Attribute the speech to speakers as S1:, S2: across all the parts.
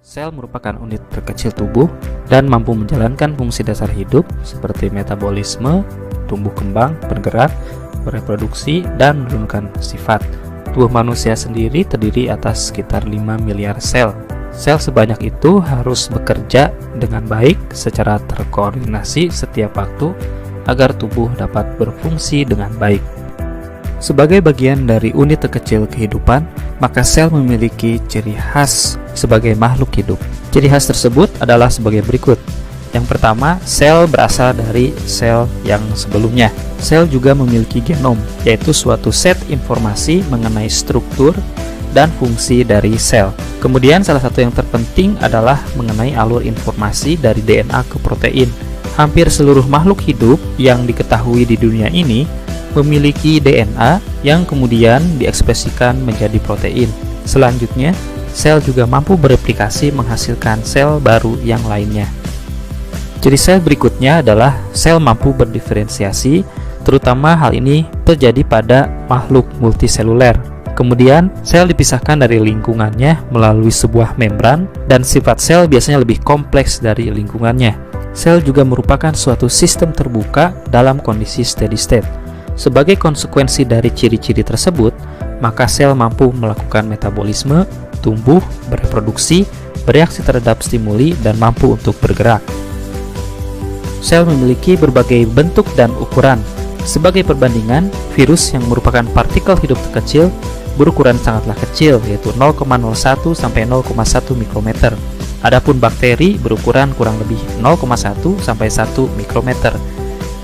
S1: Sel merupakan unit terkecil tubuh dan mampu menjalankan fungsi dasar hidup seperti metabolisme, tumbuh kembang, bergerak, bereproduksi, dan menurunkan sifat. Tubuh manusia sendiri terdiri atas sekitar 5 miliar sel. Sel sebanyak itu harus bekerja dengan baik secara terkoordinasi setiap waktu agar tubuh dapat berfungsi dengan baik. Sebagai bagian dari unit terkecil kehidupan, maka sel memiliki ciri khas sebagai makhluk hidup. Ciri khas tersebut adalah sebagai berikut. Yang pertama, sel berasal dari sel yang sebelumnya. Sel juga memiliki genom, yaitu suatu set informasi mengenai struktur dan fungsi dari sel. Kemudian salah satu yang terpenting adalah mengenai alur informasi dari DNA ke protein. Hampir seluruh makhluk hidup yang diketahui di dunia ini memiliki DNA yang kemudian diekspresikan menjadi protein. Selanjutnya, sel juga mampu bereplikasi menghasilkan sel baru yang lainnya. Ciri sel berikutnya adalah sel mampu berdiferensiasi, terutama hal ini terjadi pada makhluk multiseluler. Kemudian, sel dipisahkan dari lingkungannya melalui sebuah membran, dan sifat sel biasanya lebih kompleks dari lingkungannya. Sel juga merupakan suatu sistem terbuka dalam kondisi steady state. Sebagai konsekuensi dari ciri-ciri tersebut, maka sel mampu melakukan metabolisme, tumbuh, bereproduksi, bereaksi terhadap stimuli, dan mampu untuk bergerak. Sel memiliki berbagai bentuk dan ukuran. Sebagai perbandingan, virus yang merupakan partikel hidup terkecil berukuran sangatlah kecil, yaitu 0,01 sampai 0,1 mikrometer. Adapun bakteri berukuran kurang lebih 0,1 sampai 1 mikrometer.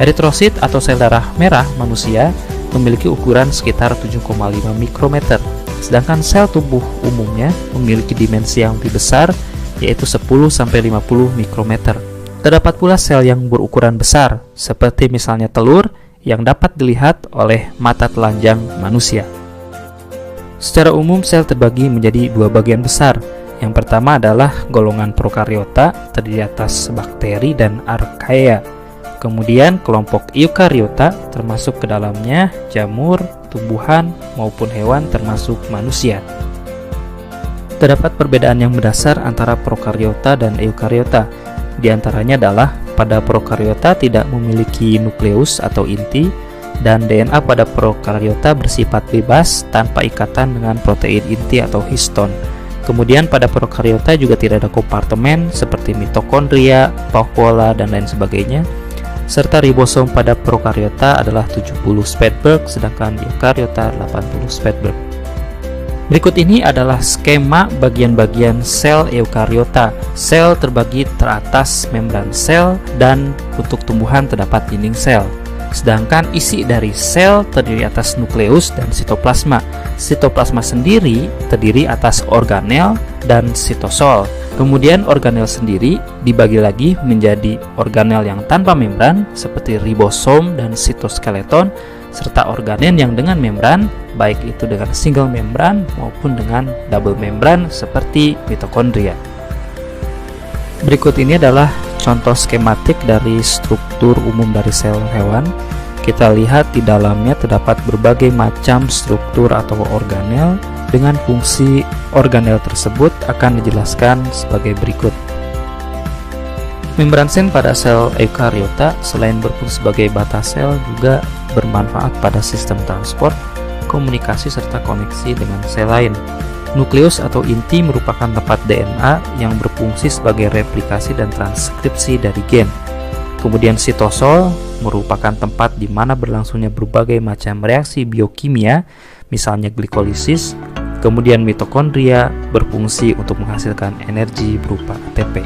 S1: Eritrosit atau sel darah merah manusia memiliki ukuran sekitar 7,5 mikrometer, sedangkan sel tubuh umumnya memiliki dimensi yang lebih besar, yaitu 10 sampai 50 mikrometer. Terdapat pula sel yang berukuran besar, seperti misalnya telur yang dapat dilihat oleh mata telanjang manusia. Secara umum, sel terbagi menjadi dua bagian besar. Yang pertama adalah golongan prokariota, terdiri atas bakteri dan archaea. Kemudian kelompok eukariota termasuk ke dalamnya jamur, tumbuhan, maupun hewan termasuk manusia. Terdapat perbedaan yang mendasar antara prokariota dan eukariota. Di antaranya adalah pada prokariota tidak memiliki nukleus atau inti, dan DNA pada prokariota bersifat bebas tanpa ikatan dengan protein inti atau histon. Kemudian pada prokariota juga tidak ada kompartemen seperti mitokondria, vakuola, dan lain sebagainya. Serta ribosom pada prokariota adalah 70 Svedberg, sedangkan di eukariota 80 Svedberg. Berikut ini adalah skema bagian-bagian sel eukariota. Sel terbagi teratas membran sel, dan untuk tumbuhan terdapat dinding sel. Sedangkan isi dari sel terdiri atas nukleus dan sitoplasma. Sitoplasma sendiri terdiri atas organel dan sitosol. Kemudian organel sendiri dibagi lagi menjadi organel yang tanpa membran seperti ribosom dan sitoskeleton, serta organel yang dengan membran, baik itu dengan single membran maupun dengan double membran seperti mitokondria. Berikut ini adalah contoh skematik dari struktur umum dari sel hewan. Kita lihat di dalamnya terdapat berbagai macam struktur atau organel. Dengan fungsi organel tersebut akan dijelaskan sebagai berikut. Membran sen pada sel eukariota selain berfungsi sebagai batas sel juga bermanfaat pada sistem transport, komunikasi, serta koneksi dengan sel lain. Nukleus atau inti merupakan tempat DNA yang berfungsi sebagai replikasi dan transkripsi dari gen. Kemudian sitosol merupakan tempat di mana berlangsungnya berbagai macam reaksi biokimia, misalnya glikolisis. Kemudian mitokondria berfungsi untuk menghasilkan energi berupa ATP.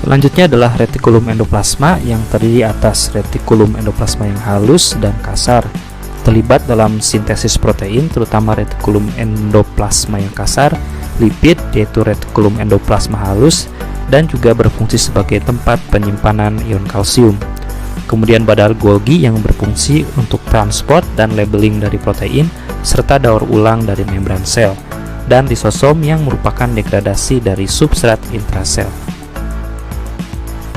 S1: Selanjutnya adalah retikulum endoplasma yang terdiri atas retikulum endoplasma yang halus dan kasar. Terlibat dalam sintesis protein, terutama retikulum endoplasma yang kasar, lipid yaitu retikulum endoplasma halus, dan juga berfungsi sebagai tempat penyimpanan ion kalsium. Kemudian badal Golgi yang berfungsi untuk transport dan labeling dari protein, serta daur ulang dari membran sel, dan lisosom yang merupakan degradasi dari substrat intrasel.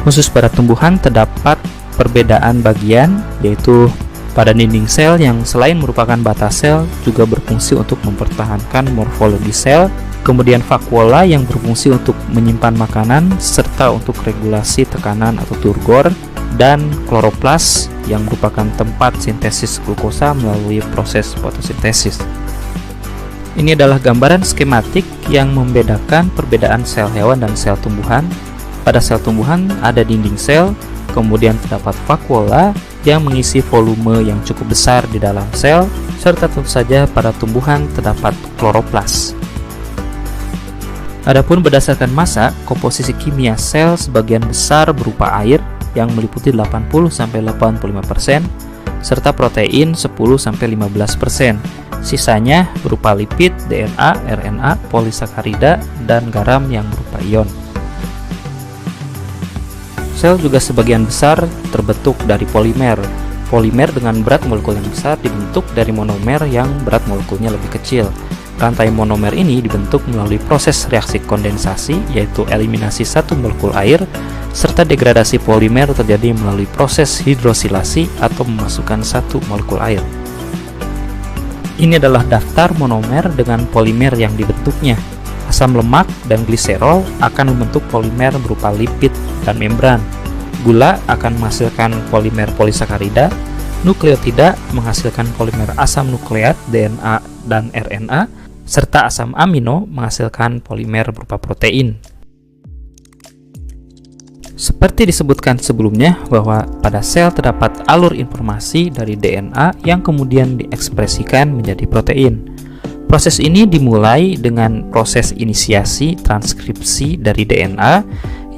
S1: Khusus pada tumbuhan terdapat perbedaan bagian, yaitu pada dinding sel yang selain merupakan batas sel juga berfungsi untuk mempertahankan morfologi sel. kemudian vakuola yang berfungsi untuk menyimpan makanan serta untuk regulasi tekanan atau turgor, dan kloroplas yang merupakan tempat sintesis glukosa melalui proses fotosintesis. Ini adalah gambaran skematik yang membedakan perbedaan sel hewan dan sel tumbuhan. Pada sel tumbuhan ada dinding sel, kemudian terdapat vakuola yang mengisi volume yang cukup besar di dalam sel, serta tentu saja pada tumbuhan terdapat kloroplas. Adapun berdasarkan massa, komposisi kimia sel sebagian besar berupa air yang meliputi 80-85%, serta protein 10-15%. Sisanya berupa lipid, DNA, RNA, polisakarida, dan garam yang berupa ion. Sel juga sebagian besar terbentuk dari polimer. Polimer dengan berat molekul yang besar dibentuk dari monomer yang berat molekulnya lebih kecil. Rantai monomer ini dibentuk melalui proses reaksi kondensasi, yaitu eliminasi satu molekul air, serta degradasi polimer terjadi melalui proses hidrosilasi atau memasukkan satu molekul air. Ini adalah daftar monomer dengan polimer yang dibentuknya. Asam lemak dan gliserol akan membentuk polimer berupa lipid dan membran. Gula akan menghasilkan polimer polisakarida, nukleotida menghasilkan polimer asam nukleat DNA dan RNA, serta asam amino menghasilkan polimer berupa protein. Seperti disebutkan sebelumnya bahwa pada sel terdapat alur informasi dari DNA yang kemudian diekspresikan menjadi protein. Proses ini dimulai dengan proses inisiasi transkripsi dari DNA,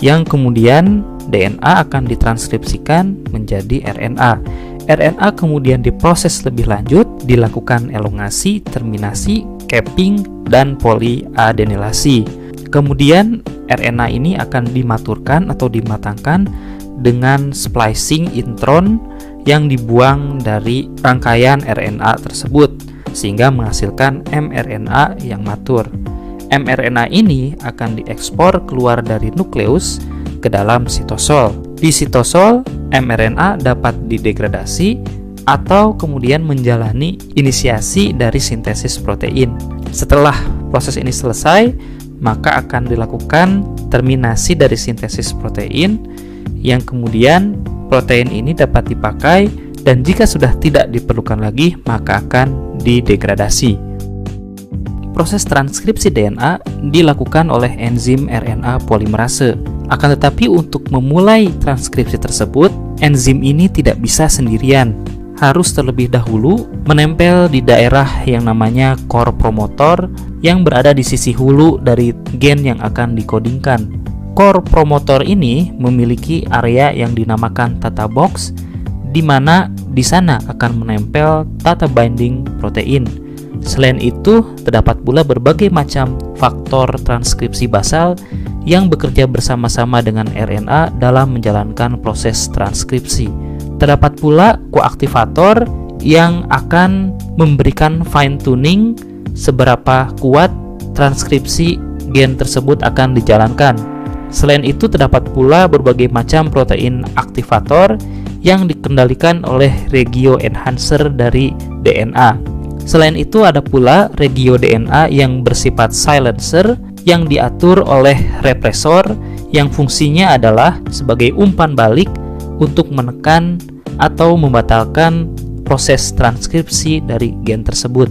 S1: yang kemudian DNA akan ditranskripsikan menjadi RNA. RNA kemudian diproses lebih lanjut, dilakukan elongasi, terminasi, capping, dan poliadenilasi. Kemudian RNA ini akan dimaturkan atau dimatangkan dengan splicing intron yang dibuang dari rangkaian RNA tersebut, sehingga menghasilkan mRNA yang matur. mRNA ini akan diekspor keluar dari nukleus ke dalam sitosol. Di sitosol, mRNA dapat didegradasi atau kemudian menjalani inisiasi dari sintesis protein. Setelah proses ini selesai, maka akan dilakukan terminasi dari sintesis protein, yang kemudian protein ini dapat dipakai, dan jika sudah tidak diperlukan lagi, maka akan didegradasi. Proses transkripsi DNA dilakukan oleh enzim RNA polimerase. Akan tetapi untuk memulai transkripsi tersebut, enzim ini tidak bisa sendirian. Harus terlebih dahulu menempel di daerah yang namanya core promotor yang berada di sisi hulu dari gen yang akan dikodingkan. Core promotor ini memiliki area yang dinamakan tata box, di mana di sana akan menempel tata binding protein. Selain itu, terdapat pula berbagai macam faktor transkripsi basal yang bekerja bersama-sama dengan RNA dalam menjalankan proses transkripsi. Terdapat pula koaktivator yang akan memberikan fine tuning seberapa kuat transkripsi gen tersebut akan dijalankan. Selain itu, terdapat pula berbagai macam protein aktivator yang dikendalikan oleh regio enhancer dari DNA. Selain itu, ada pula regio DNA yang bersifat silencer yang diatur oleh represor yang fungsinya adalah sebagai umpan balik untuk menekan atau membatalkan proses transkripsi dari gen tersebut.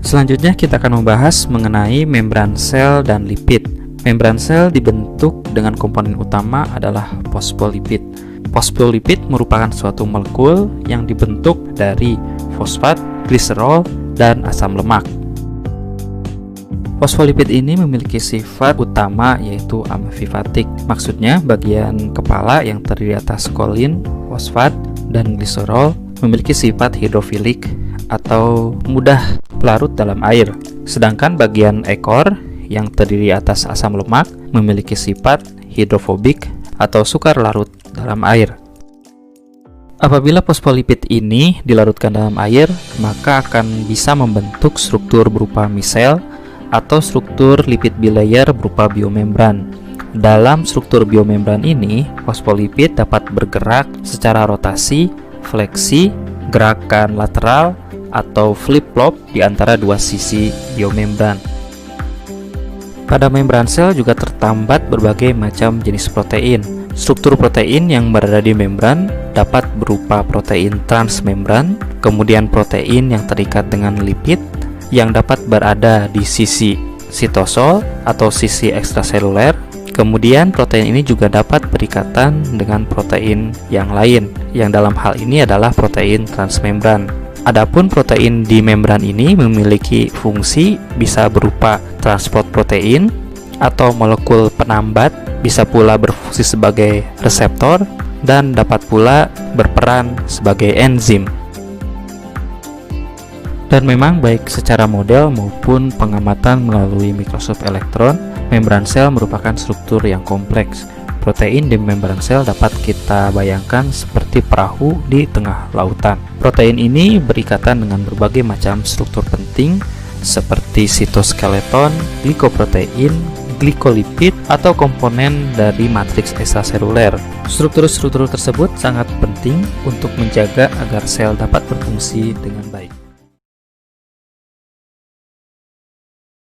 S1: Selanjutnya kita akan membahas mengenai membran sel dan lipid. Membran sel dibentuk dengan komponen utama adalah fosfolipid. Fosfolipid merupakan suatu molekul yang dibentuk dari fosfat, gliserol, dan asam lemak. Fosfolipid ini memiliki sifat utama yaitu amfifatik. Maksudnya bagian kepala yang terdiri atas kolin, fosfat, dan gliserol memiliki sifat hidrofilik atau mudah larut dalam air. Sedangkan bagian ekor yang terdiri atas asam lemak memiliki sifat hidrofobik atau sukar larut dalam air. Apabila fosfolipid ini dilarutkan dalam air, maka akan bisa membentuk struktur berupa misel atau struktur lipid bilayer berupa biomembran. Dalam struktur biomembran ini, fosfolipid dapat bergerak secara rotasi, fleksi, gerakan lateral, atau flip-flop di antara dua sisi biomembran. Pada membran sel juga tertambat berbagai macam jenis protein. Struktur protein yang berada di membran dapat berupa protein transmembran, kemudian protein yang terikat dengan lipid yang dapat berada di sisi sitosol atau sisi ekstraseluler. Kemudian protein ini juga dapat berikatan dengan protein yang lain, yang dalam hal ini adalah protein transmembran. Adapun protein di membran ini memiliki fungsi bisa berupa transport protein atau molekul penambat, bisa pula berfungsi sebagai reseptor, dan dapat pula berperan sebagai enzim. Dan memang baik secara model maupun pengamatan melalui mikroskop elektron, membran sel merupakan struktur yang kompleks. Protein di membran sel dapat kita bayangkan seperti perahu di tengah lautan. Protein ini berikatan dengan berbagai macam struktur penting seperti sitoskeleton, glikoprotein, glikolipid, atau komponen dari matriks ekstraseluler. Struktur-struktur tersebut sangat penting untuk menjaga agar sel dapat berfungsi dengan baik.